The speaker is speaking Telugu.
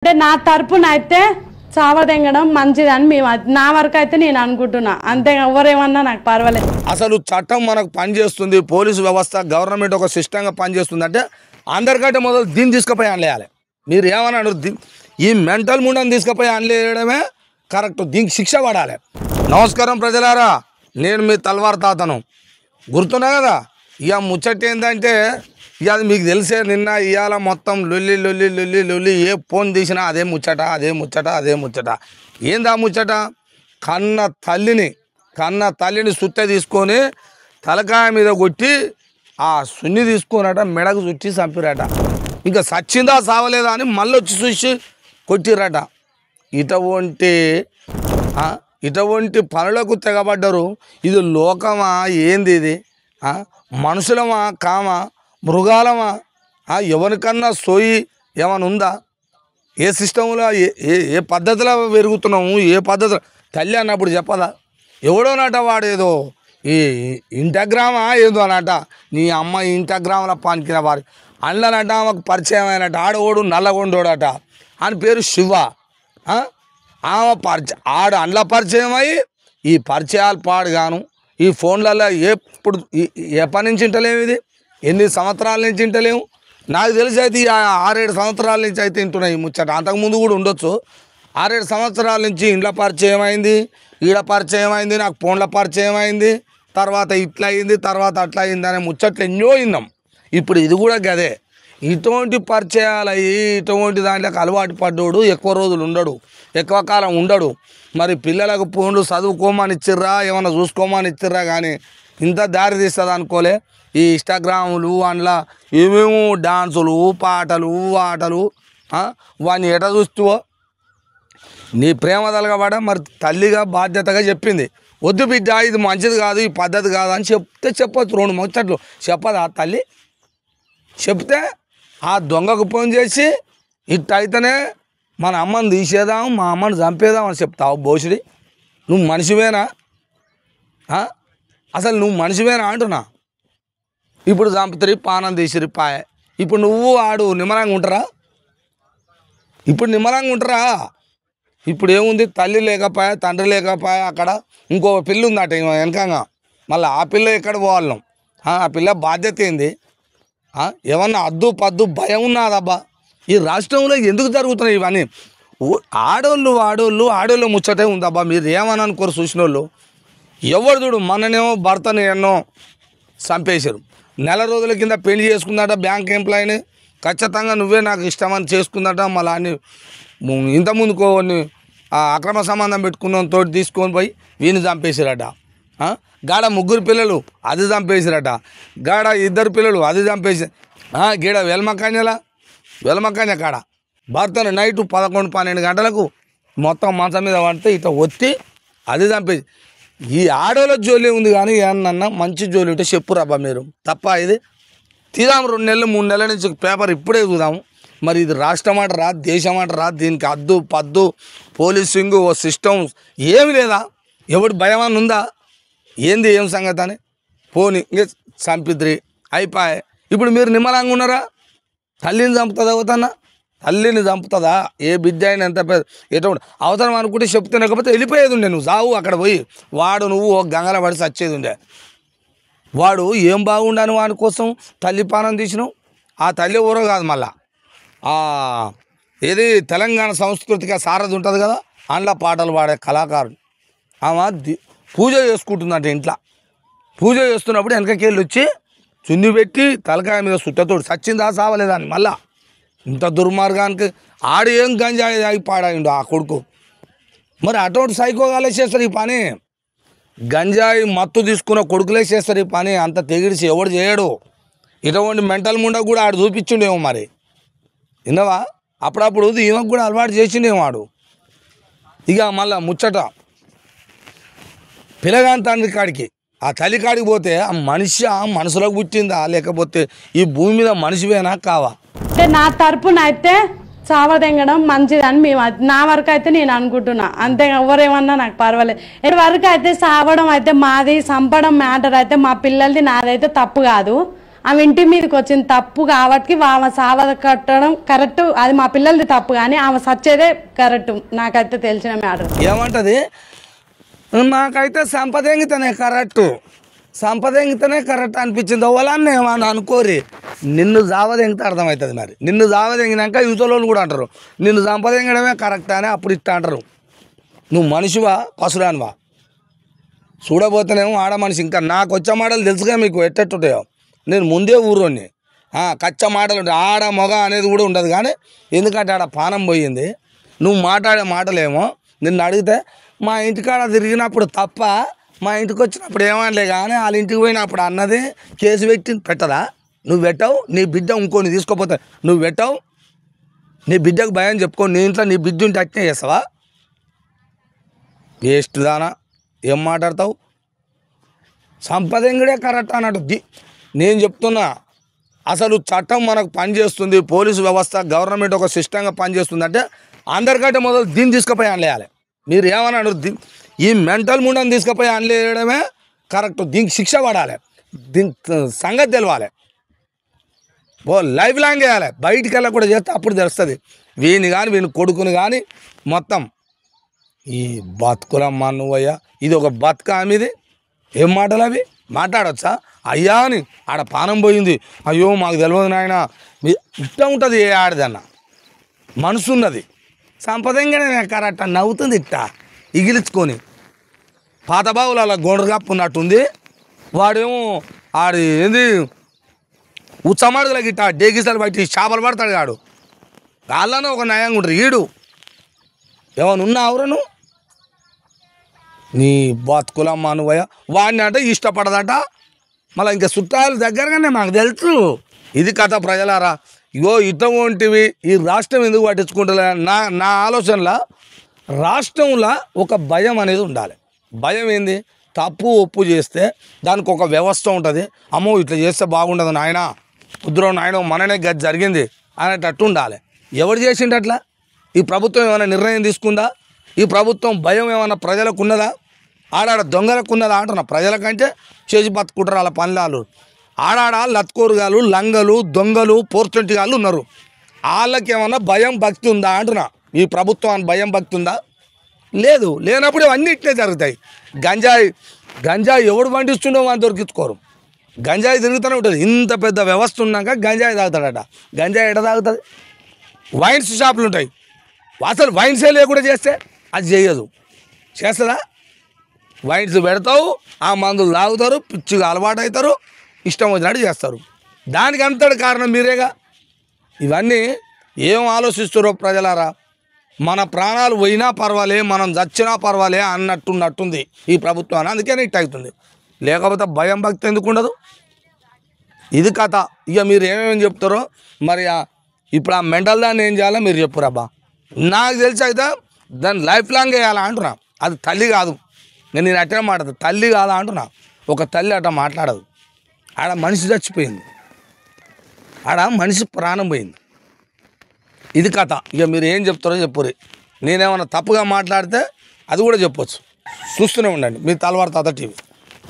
అంటే నా తరపున అయితే చావదెంగడం మంచిదని మేము నా వరకు అయితే నేను అనుకుంటున్నా. అంతే, ఎవరేమన్నా నాకు పర్వాలేదు. అసలు చట్టం మనకు పనిచేస్తుంది, పోలీసు వ్యవస్థ గవర్నమెంట్ ఒక సిస్టంగా పనిచేస్తుంది అంటే అందరికంటే మొదలు దీన్ని తీసుకుపోయి అనలేయాలి. మీరు ఏమన్నాడు, ఈ మెంటల్ ముండని తీసుకుపోయి అనలేయడమే కరెక్ట్, దీనికి శిక్ష పడాలి. నమస్కారం ప్రజలారా, నేను మీ తల్వార్ తాతను. గుర్తున్నా కదా, ఇక ముచ్చట ఏంటంటే ఇక అది మీకు తెలిసే, నిన్న ఇవాళ మొత్తం లొల్లి లొల్లి లొల్లి లొల్లి, ఏ ఫోన్ తీసినా అదే ముచ్చట అదే ముచ్చట అదే ముచ్చట. ఏందా ముచ్చట? కన్న తల్లిని సుత్తె తీసుకొని తలకాయ మీద కొట్టి ఆ సున్ని తీసుకున్నట మెడకు చుట్టి చంపిరట. ఇంకా సచ్చిందా సావలేదా అని మళ్ళీ వచ్చి చూసి కొట్టిరట. ఇటువంటి పనులకు తెగబడ్డరు. ఇది లోకమా ఏంది? ఇది మనుషులమా కామా మృగాలమా? ఎవరికన్నా సోయి ఏమైనా ఉందా? ఏ సిస్టంలో ఏ పద్ధతిలో పెరుగుతున్నాము, ఏ పద్ధతిలో? తల్లి అన్నప్పుడు చెప్పదా? ఎవడోనట వాడు ఏదో ఈ ఇంటగ్రామా ఏదో అనట, నీ అమ్మ ఇంటగ్రామల పానికిన వారు అండ్లనట ఆమెకు పరిచయం అయినట, ఆడోడు నల్లగొండోడట, అని పేరు శివ. ఆమె ఆడు అండ్ల పరిచయం అయ్యి ఈ పరిచయాలు పాడుగాను ఈ ఫోన్లలో ఎప్పుడు ఎప్పటి నుంచి ఇంటలేము, ఇది ఎన్ని సంవత్సరాల నుంచి ఇంటలేము. నాకు తెలిసి అయితే 6-7 సంవత్సరాల నుంచి అయితే ఇంటున్నాయి ఈ ముచ్చట. అంతకుముందు కూడా ఉండొచ్చు. 6-7 సంవత్సరాల నుంచి ఇండ్ల పరిచయం అయింది, ఈడ పరిచయం అయింది, నాకు ఫోన్ల పరిచయం అయింది, తర్వాత ఇట్లా అయింది, తర్వాత అట్లా అయింది అనే ముచ్చట్లు ఎన్నో విన్నాం. ఇప్పుడు ఇది కూడా గదే. ఇటువంటి పరిచయాలు అయ్యి ఇటువంటి దాంట్లోకి అలవాటు పడ్డాడు ఎక్కువ రోజులు ఉండడు, ఎక్కువ కాలం ఉండడు. మరి పిల్లలకు ఫోన్లు చదువుకోమని ఇచ్చిర్రా, ఏమన్నా చూసుకోమని ఇచ్చిర్రా, కానీ ఇంత దారి తీస్తుంది అనుకోలే. ఈ ఇన్స్టాగ్రాములు అందులో ఏమేమో డాన్సులు పాటలు ఆటలు, వాడిని ఎట చూస్తువో నీ ప్రేమ తలగబడ. మరి తల్లిగా బాధ్యతగా చెప్పింది, వద్దు బిడ్డ ఇది మంచిది కాదు, ఈ పద్ధతి కాదు అని చెప్పొచ్చు. 2 ముచ్చట్లు చెప్పదా తల్లి? చెప్తే ఆ దొంగకు ఫోన్ చేసి ఇట్టయితేనే మన అమ్మని తీసేద్దాం, మా అమ్మని చంపేద్దాం అని చెప్తావు. బోసుడి, నువ్వు మనిషివేనా? అసలు నువ్వు మనిషివేనా అంటున్నా. ఇప్పుడు చంపుతారు, పానం తీసిరి పాయ. ఇప్పుడు నువ్వు ఆడు నిమ్మలంగా ఉంటారా? ఇప్పుడు ఏముంది? తల్లి లేకపోయా, తండ్రి లేకపోయా, అక్కడ ఇంకో పిల్ల ఉందట వెనకంగా. మళ్ళీ ఆ పిల్ల ఎక్కడ పోవాలను? ఆ పిల్ల బాధ్యత ఏంది? ఏమన్నా అద్దు పద్దు భయం ఉన్నదబ్బా? ఈ రాష్ట్రంలో ఎందుకు జరుగుతున్నాయి ఇవన్నీ? ఆడోళ్ళు ముచ్చటే ఉందబ్బా. మీరు ఏమని అనుకోరు చూసిన వాళ్ళు. ఎవరు చూడు, మననేమో భర్తను ఎన్నో చంపేశారు. 4 రోజుల కింద పెళ్లి చేసుకుందట బ్యాంక్ ఎంప్లాయీని, ఖచ్చితంగా నువ్వే నాకు ఇష్టమని చేసుకుందట. మళ్ళీ అన్ని ఇంతకుముందు కొన్ని అక్రమ సంబంధం పెట్టుకున్న తోటి తీసుకొని పోయి వీని చంపేశారట. గాడ 3 పిల్లలు అది చంపేశారట, గాడ 2 పిల్లలు అది చంపేసారు. గీడ వెలమకాన్య కాడ భర్తను నైటు 11-12 గంటలకు మొత్తం మంచం మీద పడితే ఇట్లా ఒత్తి అది చంపేసి. ఈ ఆడోళ్ళ జోలి ఉంది, కానీ ఏమన్నా మంచి జోలి ఉంటే చెప్పురాబ్బా మీరు. తప్ప ఇది తీదాము 2 నెలలు 3 నెలల నుంచి పేపర్ ఇప్పుడే చూద్దాము. మరి ఇది రాష్ట్రం అంటారా, దేశం అంటారా? దీనికి అద్దు పద్దు పోలీసింగ్ ఓ సిస్టమ్ ఏమి లేదా? ఎవడు భయం అని ఉందా? ఏంది ఏం సంగతి అని పోని ఇంక చంపిద్రి అయిపోయి. ఇప్పుడు మీరు నిమ్మలంగా ఉన్నారా? తల్లిని చంపుతుందా? అవుతానా తల్లిని చంపుతుందా? ఏ బిడ్డ అయినా ఎంత పెద్ద ఎటువంటి అవసరం అనుకుంటే చెప్తే లేకపోతే వెళ్ళిపోయేది ఉండే. నువ్వు చావు అక్కడ పోయి, వాడు నువ్వు ఒక గంగల పడి చచ్చేది ఉండే. వాడు ఏం బాగుండని వాని కోసం తల్లి పానం తీసినావు. ఆ తల్లి ఎవరో కాదు, మళ్ళా ఏది తెలంగాణ సంస్కృతిక సారథి ఉంటుంది కదా, అందులో పాటలు పాడే కళాకారుడు. ఆమె పూజ చేసుకుంటుందంట. ఇంట్లో పూజ చేస్తున్నప్పుడు వెనకకెళ్ళి వచ్చి చున్ని పెట్టి తలకాయ మీద సుట్టతోడు చచ్చిందా సావలేదా అని. మళ్ళా ఇంత దుర్మార్గానికి ఆడు ఏం గంజాయి తాగి పాడాయిండు ఆ కొడుకు. మరి అటువంటి సైకోగాలే చేస్తారు ఈ పని. గంజాయి మత్తు తీసుకున్న కొడుకులే చేస్తారు ఈ పని. అంత తెగిడిచి ఎవడు చేయడు. ఇటువంటి మెంటల్ ముండ కూడా ఆడు చూపించిండేమో. మరి విన్నవా? అప్పుడప్పుడు ఈమెకు కూడా అలవాటు చేసిండేమో ఆడు. ఇక మళ్ళా ముచ్చట పిల్లగాని తండ్రి కాడికి, ఆ తల్లి కాడికి పోతే ఆ మనిషి మనసులోకి పుట్టిందా, లేకపోతే ఈ భూమి మీద మనిషివేనా కావా? అంటే నా తరపున అయితే చావదెంగడం మంచిదని మేము నా వరకు అయితే నేను అనుకుంటున్నా. అంతే, ఎవరేమన్నా నాకు పర్వాలేదు. ఈ వరకు అయితే చావడం అయితే మాది, చంపడం మ్యాటర్ అయితే మా పిల్లలది, నాదైతే తప్పు కాదు. ఆమె ఇంటి మీదకి వచ్చింది తప్పు కాబట్టి ఆమె సావ కట్టడం కరెక్ట్, అది మా పిల్లలది తప్పు, కానీ ఆమె సచ్చేదే కరెక్ట్ నాకైతే తెలిసిన మ్యాటర్. ఏమంటది, నాకైతే సంపదెంగితేనే కరెక్ట్ అనిపించింది. అవ్వాలని ఏమన్నా అనుకోరి, నిన్ను జావదెంగితే అర్థమవుతుంది. మరి నిన్ను జావదెంగినాక యువతలోళ్ళు కూడా అంటారు నిన్ను సంపదెంగడమే కరెక్ట్ అని, అప్పుడు ఇట్లా అంటారు. నువ్వు మనిషివా పశురానివా? చూడబోతేనేమో ఆడ మనిషి. ఇంకా నాకు వచ్చే మాటలు తెలుసుగా మీకు ఎట్టెట్టుంటాయో. నేను ముందే ఊరోని కచ్చ మాటలు ఉంటాయి. ఆడ మొగ అనేది కూడా ఉండదు. కానీ ఎందుకంటే ఆడ పానం పోయింది. నువ్వు మాట్లాడే మాటలేమో నిన్ను అడిగితే మా ఇంటికాడ తిరిగినప్పుడు తప్ప మా ఇంటికి వచ్చినప్పుడు ఏమనలే, కానీ వాళ్ళ ఇంటికి పోయినప్పుడు అన్నది కేసు పెట్టి పెట్టదా? నువ్వు పెట్టావు, నీ బిడ్డ ఇంకోని తీసుకోపోతా, నువ్వు పెట్టావు, నీ బిడ్డకు భయం చెప్పుకో. నీ ఇంట్లో నీ బిడ్డ ఉంటే అట్నే చేస్తావా? వేస్ట్ దానా, ఏం మాట్లాడతావు? సంపదెంగుడే కరెక్ట్ అన్నట్టు నేను చెప్తున్నా. అసలు చట్టం మనకు పనిచేస్తుంది, పోలీసు వ్యవస్థ గవర్నమెంట్ ఒక సిస్టంగా పనిచేస్తుంది అంటే అందరికంటే మొదలు దీన్ని తీసుకుపోయి అనలేయాలి. మీరు ఏమన్నాడు, ఈ మెంటల్ ముండని తీసుకుపోయి అనలేయడమే కరెక్ట్. దీనికి శిక్ష పడాలి, దీని సంగతి తెలవాలి, లైఫ్ లాంగ్ వేయాలి. బయటికి వెళ్ళ కూడా చేస్తే అప్పుడు తెలుస్తుంది. వీని కానీ వీని కొడుకుని కానీ మొత్తం ఈ బతుకులమ్మా నువ్వయ్యా, ఇది ఒక బతుక మీది. ఏం మాటలు అవి మాట్లాడచ్చా? అయ్యా అని ఆడ పానం పోయింది, అయ్యో మాకు తెలియదు నాయన, ఇష్టం ఉంటుంది. ఏ ఆడదన్న మనసు ఉన్నది, సంపదంగానే కరెక్ట్ నవ్వుతుంది ఇట్టా ఇగిలించుకొని. పాత బావులు అలా గోండ్రు కప్పున్నట్టుంది. వాడేమో ఆడి ఏంది ఉచ్చమాడుగులకి ఇట్టా డేగిసాలు బయట చేపలు పడతాడు కాడు. వాళ్ళనే ఒక నయంగా ఉంటారు. ఈడు ఏమన్నా ఉన్నా ఎవరను నీ బతుకులమ్మ నువ్వయ్యా. వాడిని అంటే ఇష్టపడదట, మళ్ళీ ఇంకా చుట్టాలు దగ్గరగానే మాకు తెలుసు. ఇది కథ ప్రజలారా. ఇగో ఇటువంటివి ఈ రాష్ట్రం ఎందుకు పట్టించుకుంటలే? నా ఆలోచనలో రాష్ట్రంలో ఒక భయం అనేది ఉండాలి. భయం ఏంది? తప్పు ఒప్పు చేస్తే దానికి ఒక వ్యవస్థ ఉంటుంది. అమ్మో ఇట్లా చేస్తే బాగుండదు నాయన, కుదురో నాయన మననే గది జరిగింది అనేటట్టు ఉండాలి. ఎవరు చేసిండు అట్లా? ఈ ప్రభుత్వం ఏమైనా నిర్ణయం తీసుకుందా? ఈ ప్రభుత్వం భయం ఏమైనా ప్రజలకు ఉన్నదా? ఆడాడ దొంగలకు ఉన్నదా అంటున్నా. ప్రజలకంటే చేసి బతుకుంటారు వాళ్ళ పనులు. ఆడాడ లత్కోరుగాలు, లంగలు, దొంగలు, పోర్చంటిగాళ్ళు ఉన్నారు. వాళ్ళకి ఏమన్నా భయం భక్తి ఉందా అంటున్నా. ఈ ప్రభుత్వానికి భయం భక్తి ఉందా? లేదు. లేనప్పుడు ఇవన్నీ ఇట్లే జరుగుతాయి. గంజాయి ఎవడు పండిస్తుండో వాళ్ళు దొరికించుకోరు. గంజాయి తిరుగుతూనే ఉంటుంది. ఇంత పెద్ద వ్యవస్థ ఉన్నాక గంజాయి తాగుతాడట. గంజాయి ఎడ తాగుతుంది? వైన్స్ షాపులు ఉంటాయి. అసలు వైన్సే లేకుండా చేస్తే అది చేయదు. చేస్తుందా? వైన్స్ పెడతావు, ఆ మందులు తాగుతారు, పిచ్చిగా అలవాటు అవుతారు, ఇష్టం వచ్చినట్టు చేస్తారు. దానికి అంతటి కారణం మీరేగా. ఇవన్నీ ఏం ఆలోచిస్తారో ప్రజలారా. మన ప్రాణాలు పోయినా పర్వాలే, మనం చచ్చినా పర్వాలే అన్నట్టుంది ఈ ప్రభుత్వాన్ని. అందుకనే ఇట్ అవుతుంది. లేకపోతే భయం భక్తి ఎందుకు ఉండదు? ఇది కథ. ఇక మీరు ఏమేమి చెప్తారో మరి. ఇప్పుడు ఆ మెంటల్ దాన్ని ఏం చేయాలో మీరు చెప్పురాబ్బా. నాకు తెలిసి అయితే దాన్ని లైఫ్ లాంగ్ వేయాలా అంటున్నా. అది తల్లి కాదు. నేను అట్టే మాట్లాడదు, తల్లి కాదా అంటున్నా. ఒక తల్లి అట్లా మాట్లాడదు. ఆడ మనిషి చచ్చిపోయింది, ఆడ మనిషి ప్రాణం పోయింది. ఇది కథ. ఇక మీరు ఏం చెప్తారో చెప్పురి. నేనేమన్నా తప్పుగా మాట్లాడితే అది కూడా చెప్పొచ్చు. చూస్తూనే ఉండండి మీ తలవారు తాత టీవీ.